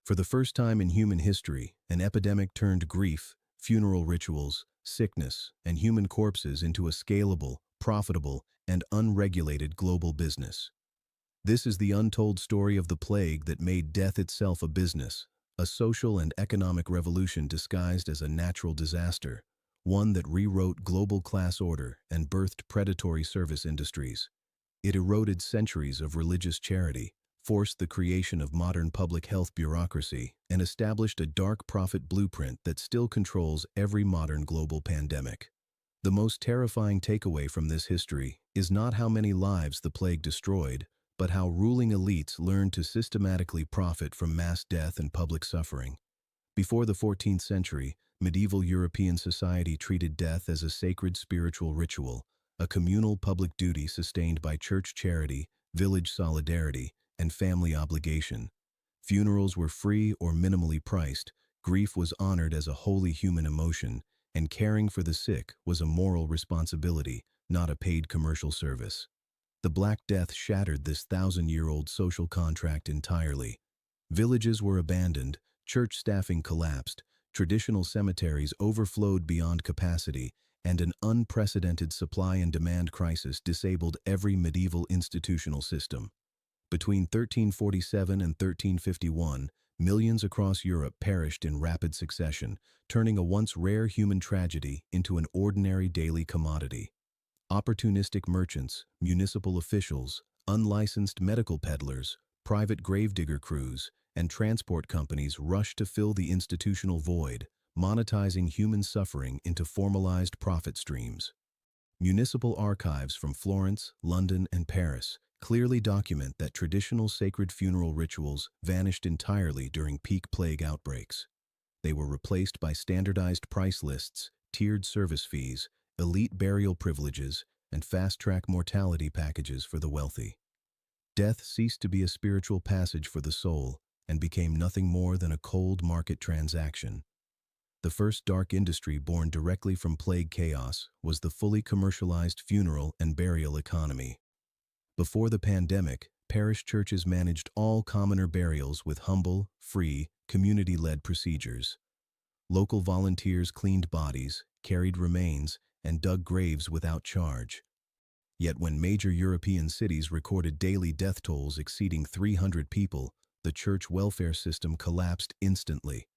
For the first time in human history, an epidemic turned grief, funeral rituals, sickness, and human corpses into a scalable, profitable, and unregulated global business. This is the untold story of the plague that made death itself a business, a social and economic revolution disguised as a natural disaster, one that rewrote global class order and birthed predatory service industries. It eroded centuries of religious charity, forced the creation of modern public health bureaucracy, and established a dark profit blueprint that still controls every modern global pandemic. The most terrifying takeaway from this history is not how many lives the plague destroyed, but how ruling elites learned to systematically profit from mass death and public suffering. Before the 14th century, medieval European society treated death as a sacred spiritual ritual, a communal public duty sustained by church charity, village solidarity, and family obligation. Funerals were free or minimally priced, grief was honored as a holy human emotion, and caring for the sick was a moral responsibility, not a paid commercial service. The Black Death shattered this thousand-year-old social contract entirely. Villages were abandoned, church staffing collapsed, traditional cemeteries overflowed beyond capacity, and an unprecedented supply and demand crisis disabled every medieval institutional system. Between 1347 and 1351, millions across Europe perished in rapid succession, turning a once rare human tragedy into an ordinary daily commodity. Opportunistic merchants, municipal officials, unlicensed medical peddlers, private gravedigger crews, and transport companies rushed to fill the institutional void, monetizing human suffering into formalized profit streams. Municipal archives from Florence, London, and Paris clearly document that traditional sacred funeral rituals vanished entirely during peak plague outbreaks. They were replaced by standardized price lists, tiered service fees, elite burial privileges, and fast-track mortality packages for the wealthy. Death ceased to be a spiritual passage for the soul and became nothing more than a cold market transaction. The first dark industry born directly from plague chaos was the fully commercialized funeral and burial economy. Before the pandemic, parish churches managed all commoner burials with humble, free, community-led procedures. Local volunteers cleaned bodies, carried remains, and dug graves without charge. Yet when major European cities recorded daily death tolls exceeding 300 people, the church welfare system collapsed instantly.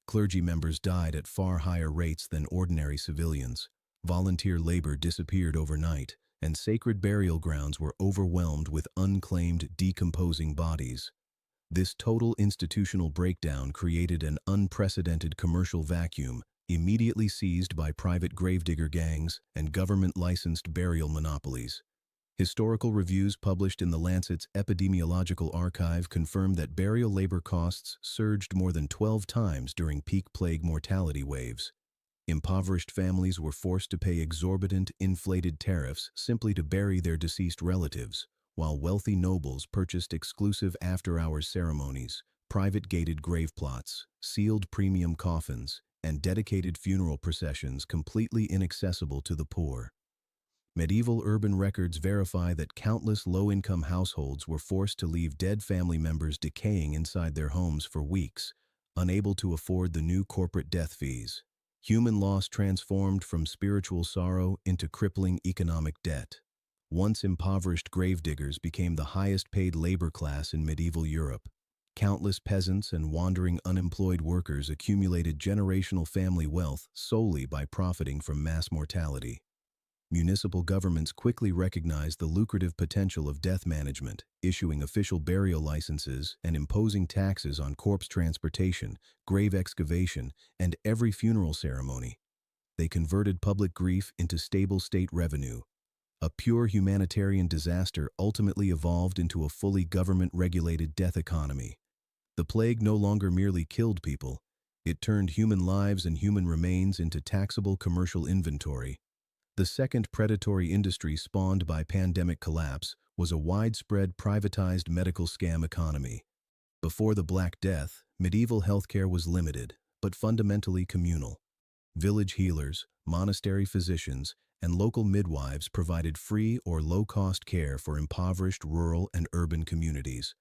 Clergy members died at far higher rates than ordinary civilians. Volunteer labor disappeared overnight, and sacred burial grounds were overwhelmed with unclaimed, decomposing bodies. This total institutional breakdown created an unprecedented commercial vacuum, immediately seized by private gravedigger gangs and government-licensed burial monopolies. Historical reviews published in the Lancet's Epidemiological Archive confirm that burial labor costs surged more than 12 times during peak plague mortality waves. Impoverished families were forced to pay exorbitant, inflated tariffs simply to bury their deceased relatives, while wealthy nobles purchased exclusive after-hours ceremonies, private gated grave plots, sealed premium coffins, and dedicated funeral processions completely inaccessible to the poor. Medieval urban records verify that countless low-income households were forced to leave dead family members decaying inside their homes for weeks, unable to afford the new corporate death fees. Human loss transformed from spiritual sorrow into crippling economic debt. Once impoverished gravediggers became the highest-paid labor class in medieval Europe. Countless peasants and wandering unemployed workers accumulated generational family wealth solely by profiting from mass mortality. Municipal governments quickly recognized the lucrative potential of death management, issuing official burial licenses and imposing taxes on corpse transportation, grave excavation, and every funeral ceremony. They converted public grief into stable state revenue. A pure humanitarian disaster ultimately evolved into a fully government-regulated death economy. The plague no longer merely killed people, it turned human lives and human remains into taxable commercial inventory. The second predatory industry spawned by pandemic collapse was a widespread privatized medical scam economy. Before the Black Death, medieval healthcare was limited, but fundamentally communal. Village healers, monastery physicians, and local midwives provided free or low-cost care for impoverished rural and urban communities.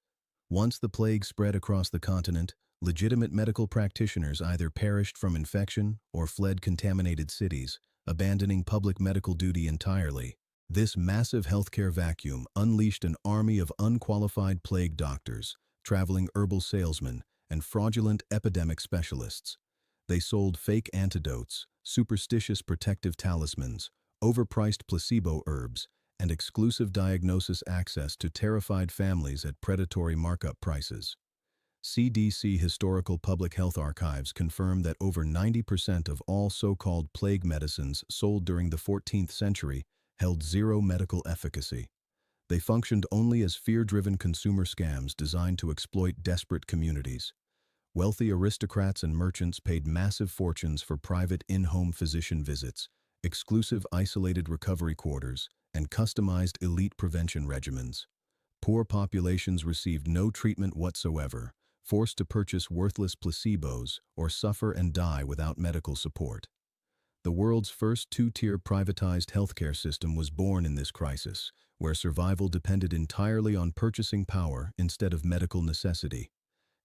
Once the plague spread across the continent, Legitimate medical practitioners either perished from infection or fled contaminated cities, abandoning public medical duty entirely. This massive healthcare vacuum unleashed an army of unqualified plague doctors, traveling herbal salesmen, and fraudulent epidemic specialists. They sold fake antidotes, superstitious protective talismans, overpriced placebo herbs, and exclusive diagnosis access to terrified families at predatory markup prices. CDC Historical Public Health Archives confirm that over 90% of all so-called plague medicines sold during the 14th century held zero medical efficacy. They functioned only as fear-driven consumer scams designed to exploit desperate communities. Wealthy aristocrats and merchants paid massive fortunes for private in-home physician visits, exclusive isolated recovery quarters, and customized elite prevention regimens. Poor populations received no treatment whatsoever, forced to purchase worthless placebos or suffer and die without medical support. The world's first two-tier privatized healthcare system was born in this crisis, where survival depended entirely on purchasing power instead of medical necessity.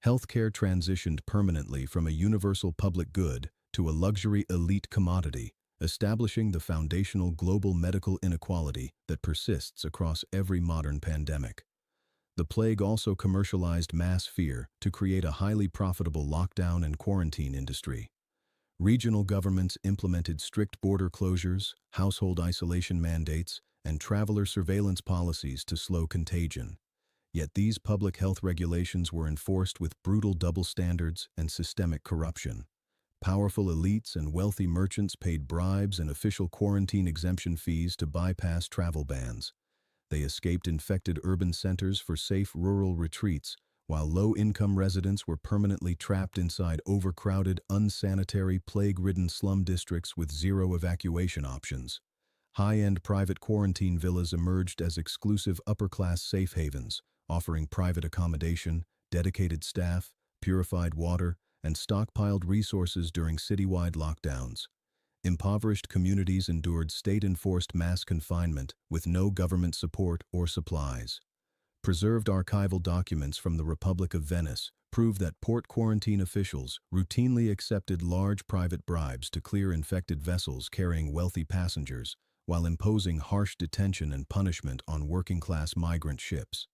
Healthcare transitioned permanently from a universal public good to a luxury elite commodity, establishing the foundational global medical inequality that persists across every modern pandemic. The plague also commercialized mass fear to create a highly profitable lockdown and quarantine industry. Regional governments implemented strict border closures, household isolation mandates, and traveler surveillance policies to slow contagion. Yet these public health regulations were enforced with brutal double standards and systemic corruption. Powerful elites and wealthy merchants paid bribes and official quarantine exemption fees to bypass travel bans. They escaped infected urban centers for safe rural retreats, while low-income residents were permanently trapped inside overcrowded, unsanitary, plague-ridden slum districts with zero evacuation options. High-end private quarantine villas emerged as exclusive upper-class safe havens, offering private accommodation, dedicated staff, purified water, and stockpiled resources during citywide lockdowns. Impoverished communities endured state-enforced mass confinement with no government support or supplies. Preserved archival documents from the Republic of Venice prove that port quarantine officials routinely accepted large private bribes to clear infected vessels carrying wealthy passengers, while imposing harsh detention and punishment on working-class migrant ships.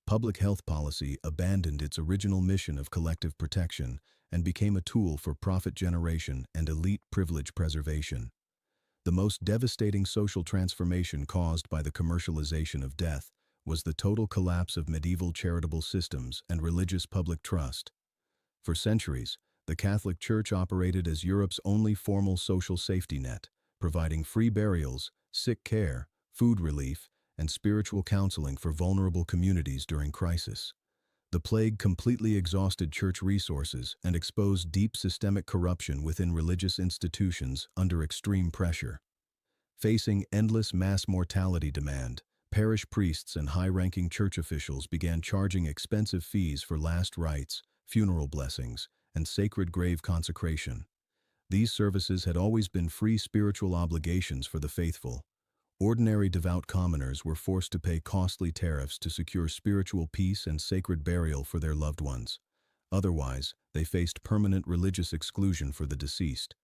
Public health policy abandoned its original mission of collective protection and became a tool for profit generation and elite privilege preservation. The most devastating social transformation caused by the commercialization of death was the total collapse of medieval charitable systems and religious public trust. For centuries, the Catholic Church operated as Europe's only formal social safety net, providing free burials, sick care, food relief, and spiritual counseling for vulnerable communities during crisis. The plague completely exhausted church resources and exposed deep systemic corruption within religious institutions under extreme pressure. Facing endless mass mortality demand, parish priests and high-ranking church officials began charging expensive fees for last rites, funeral blessings, and sacred grave consecration. These services had always been free spiritual obligations for the faithful. Ordinary devout commoners were forced to pay costly tariffs to secure spiritual peace and sacred burial for their loved ones. Otherwise, they faced permanent religious exclusion for the deceased.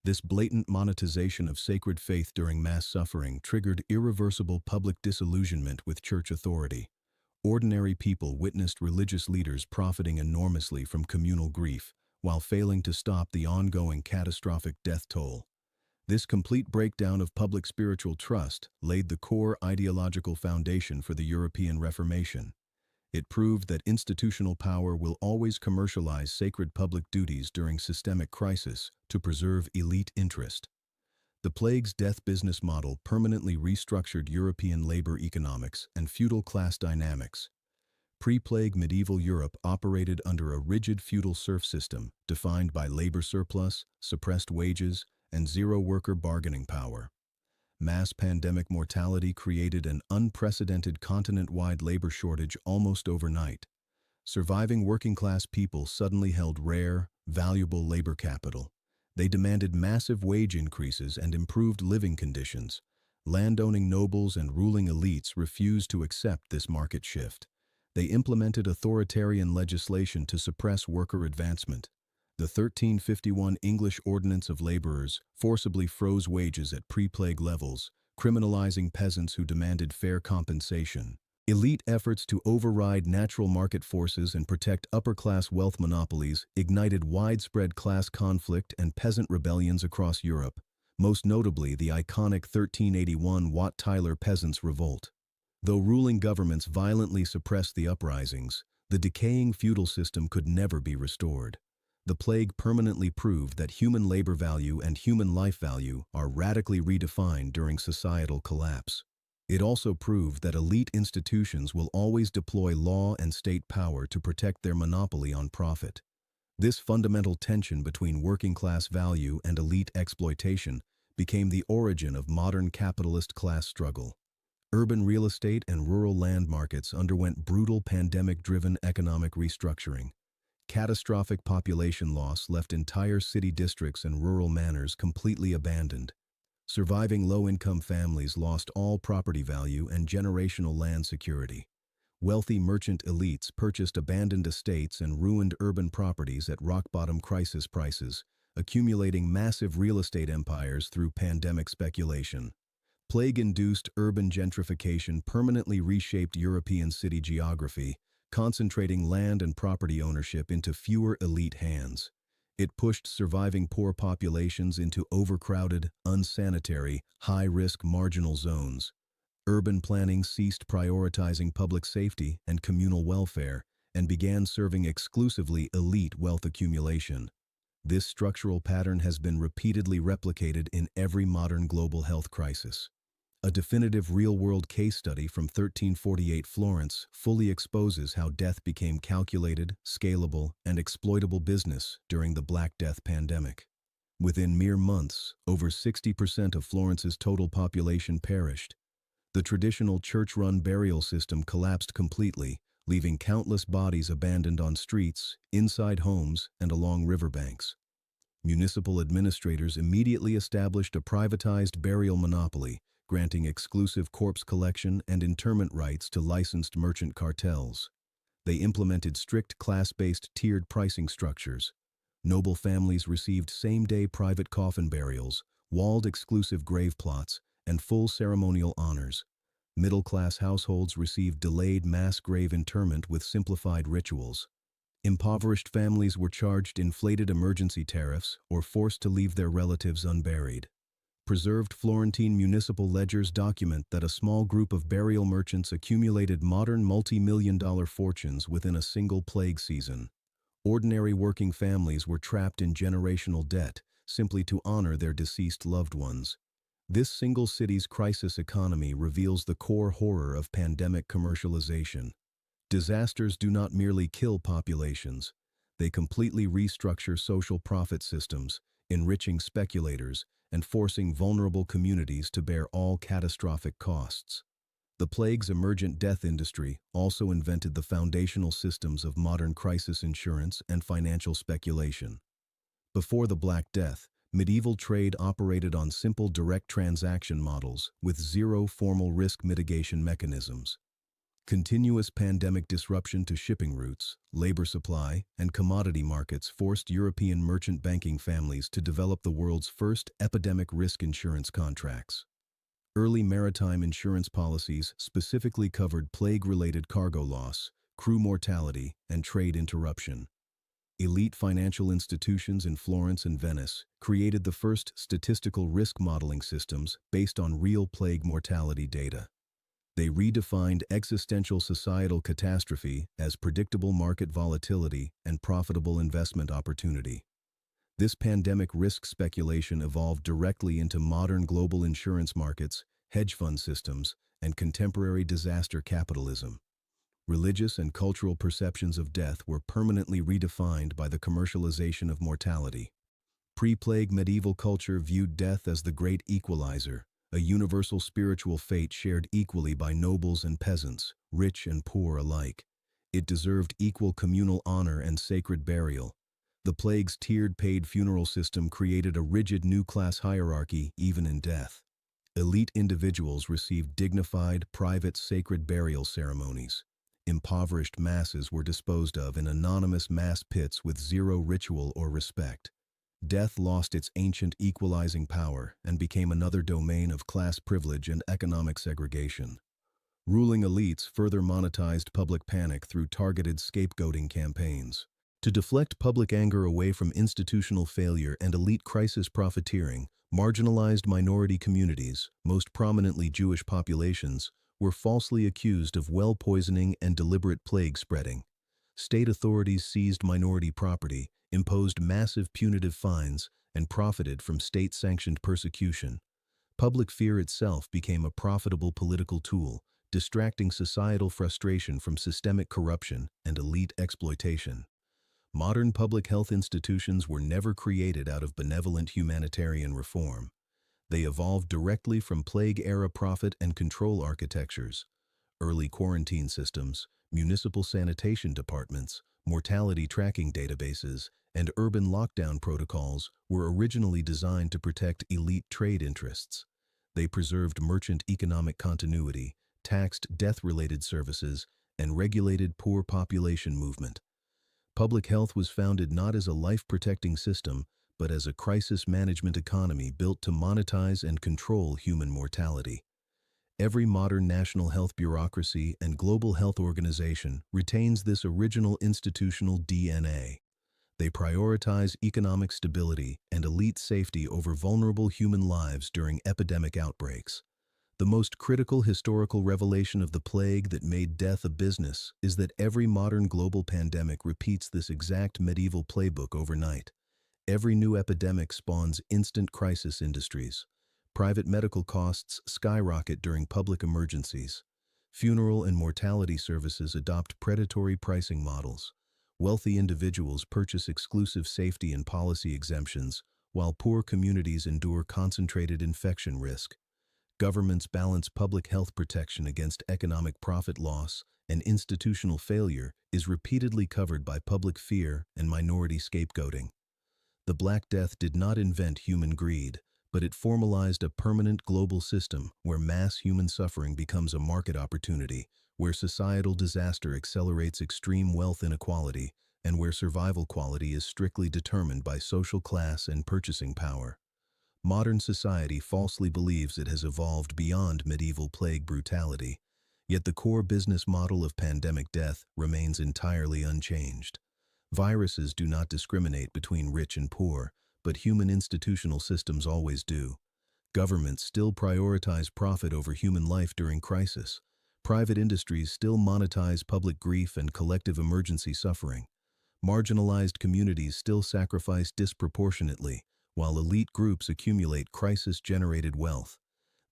This blatant monetization of sacred faith during mass suffering triggered irreversible public disillusionment with church authority. Ordinary people witnessed religious leaders profiting enormously from communal grief, while failing to stop the ongoing catastrophic death toll. This complete breakdown of public spiritual trust laid the core ideological foundation for the European Reformation. It proved that institutional power will always commercialize sacred public duties during systemic crisis to preserve elite interest. The plague's death business model permanently restructured European labor economics and feudal class dynamics. Pre-plague medieval Europe operated under a rigid feudal serf system defined by labor surplus, suppressed wages, and zero worker bargaining power. Mass pandemic mortality created an unprecedented continent-wide labor shortage almost overnight. Surviving working-class people suddenly held rare, valuable labor capital. They demanded massive wage increases and improved living conditions. Landowning nobles and ruling elites refused to accept this market shift. They implemented authoritarian legislation to suppress worker advancement. The 1351 English Ordinance of Laborers forcibly froze wages at pre-plague levels, criminalizing peasants who demanded fair compensation. Elite efforts to override natural market forces and protect upper-class wealth monopolies ignited widespread class conflict and peasant rebellions across Europe, most notably the iconic 1381 Wat Tyler Peasants' Revolt. Though ruling governments violently suppressed the uprisings, the decaying feudal system could never be restored. The plague permanently proved that human labor value and human life value are radically redefined during societal collapse. It also proved that elite institutions will always deploy law and state power to protect their monopoly on profit. This fundamental tension between working-class value and elite exploitation became the origin of modern capitalist class struggle. Urban real estate and rural land markets underwent brutal pandemic-driven economic restructuring. Catastrophic population loss left entire city districts and rural manors completely abandoned. Surviving low-income families lost all property value and generational land security. Wealthy merchant elites purchased abandoned estates and ruined urban properties at rock-bottom crisis prices, accumulating massive real estate empires through pandemic speculation. Plague-induced urban gentrification permanently reshaped European city geography, concentrating land and property ownership into fewer elite hands. It pushed surviving poor populations into overcrowded, unsanitary, high-risk marginal zones. Urban planning ceased prioritizing public safety and communal welfare and began serving exclusively elite wealth accumulation. This structural pattern has been repeatedly replicated in every modern global health crisis. A definitive real-world case study from 1348 Florence fully exposes how death became calculated, scalable, and exploitable business during the Black Death pandemic. Within mere months, over 60% of Florence's total population perished. The traditional church-run burial system collapsed completely, leaving countless bodies abandoned on streets, inside homes, and along riverbanks. Municipal administrators immediately established a privatized burial monopoly, granting exclusive corpse collection and interment rights to licensed merchant cartels. They implemented strict class-based tiered pricing structures. Noble families received same-day private coffin burials, walled exclusive grave plots, and full ceremonial honors. Middle-class households received delayed mass grave interment with simplified rituals. Impoverished families were charged inflated emergency tariffs or forced to leave their relatives unburied. Preserved Florentine municipal ledgers document that a small group of burial merchants accumulated modern multi-million-dollar fortunes within a single plague season. Ordinary working families were trapped in generational debt simply to honor their deceased loved ones. This single city's crisis economy reveals the core horror of pandemic commercialization. Disasters do not merely kill populations. They completely restructure social profit systems, enriching speculators, and forcing vulnerable communities to bear all catastrophic costs. The plague's emergent death industry also invented the foundational systems of modern crisis insurance and financial speculation. Before the Black Death, medieval trade operated on simple direct transaction models with zero formal risk mitigation mechanisms. Continuous pandemic disruption to shipping routes, labor supply, and commodity markets forced European merchant banking families to develop the world's first epidemic risk insurance contracts. Early maritime insurance policies specifically covered plague-related cargo loss, crew mortality, and trade interruption. Elite financial institutions in Florence and Venice created the first statistical risk modeling systems based on real plague mortality data. They redefined existential societal catastrophe as predictable market volatility and profitable investment opportunity. This pandemic risk speculation evolved directly into modern global insurance markets, hedge fund systems, and contemporary disaster capitalism. Religious and cultural perceptions of death were permanently redefined by the commercialization of mortality. Pre-plague medieval culture viewed death as the great equalizer, a universal spiritual fate shared equally by nobles and peasants, rich and poor alike. It deserved equal communal honor and sacred burial. The plague's tiered paid funeral system created a rigid new class hierarchy even in death. Elite individuals received dignified, private, sacred burial ceremonies. Impoverished masses were disposed of in anonymous mass pits with zero ritual or respect. Death lost its ancient equalizing power and became another domain of class privilege and economic segregation. Ruling elites further monetized public panic through targeted scapegoating campaigns. To deflect public anger away from institutional failure and elite crisis profiteering, marginalized minority communities, most prominently Jewish populations, were falsely accused of well poisoning and deliberate plague spreading. State authorities seized minority property, imposed massive punitive fines, and profited from state-sanctioned persecution. Public fear itself became a profitable political tool, distracting societal frustration from systemic corruption and elite exploitation. Modern public health institutions were never created out of benevolent humanitarian reform. They evolved directly from plague-era profit and control architectures. Early quarantine systems, municipal sanitation departments, mortality tracking databases, and urban lockdown protocols were originally designed to protect elite trade interests. They preserved merchant economic continuity, taxed death-related services, and regulated poor population movement. Public health was founded not as a life-protecting system, but as a crisis management economy built to monetize and control human mortality. Every modern national health bureaucracy and global health organization retains this original institutional DNA. They prioritize economic stability and elite safety over vulnerable human lives during epidemic outbreaks. The most critical historical revelation of the plague that made death a business is that every modern global pandemic repeats this exact medieval playbook overnight. Every new epidemic spawns instant crisis industries. Private medical costs skyrocket during public emergencies. Funeral and mortality services adopt predatory pricing models. Wealthy individuals purchase exclusive safety and policy exemptions, while poor communities endure concentrated infection risk. Governments balance public health protection against economic profit loss, and institutional failure is repeatedly covered by public fear and minority scapegoating. The Black Death did not invent human greed, but it formalized a permanent global system where mass human suffering becomes a market opportunity, where societal disaster accelerates extreme wealth inequality, and where survival quality is strictly determined by social class and purchasing power. Modern society falsely believes it has evolved beyond medieval plague brutality, yet the core business model of pandemic death remains entirely unchanged. Viruses do not discriminate between rich and poor, but human institutional systems always do. Governments still prioritize profit over human life during crisis. Private industries still monetize public grief and collective emergency suffering. Marginalized communities still sacrifice disproportionately, while elite groups accumulate crisis-generated wealth.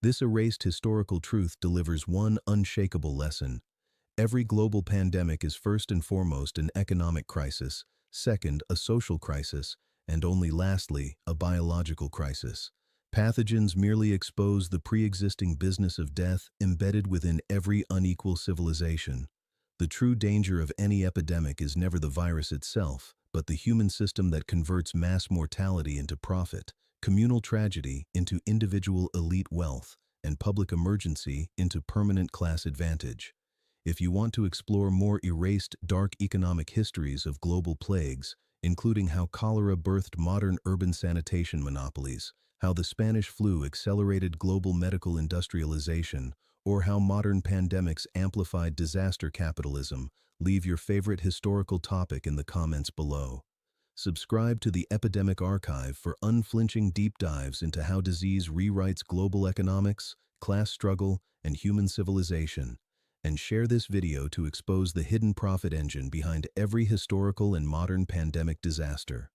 This erased historical truth delivers one unshakable lesson. Every global pandemic is first and foremost an economic crisis, second, a social crisis, and only lastly, a biological crisis. Pathogens merely expose the pre-existing business of death embedded within every unequal civilization. The true danger of any epidemic is never the virus itself, but the human system that converts mass mortality into profit, communal tragedy into individual elite wealth, and public emergency into permanent class advantage. If you want to explore more erased, dark economic histories of global plagues, including how cholera birthed modern urban sanitation monopolies, how the Spanish flu accelerated global medical industrialization, or how modern pandemics amplified disaster capitalism, leave your favorite historical topic in the comments below. Subscribe to the Epidemic Archive for unflinching deep dives into how disease rewrites global economics, class struggle, and human civilization. And share this video to expose the hidden profit engine behind every historical and modern pandemic disaster.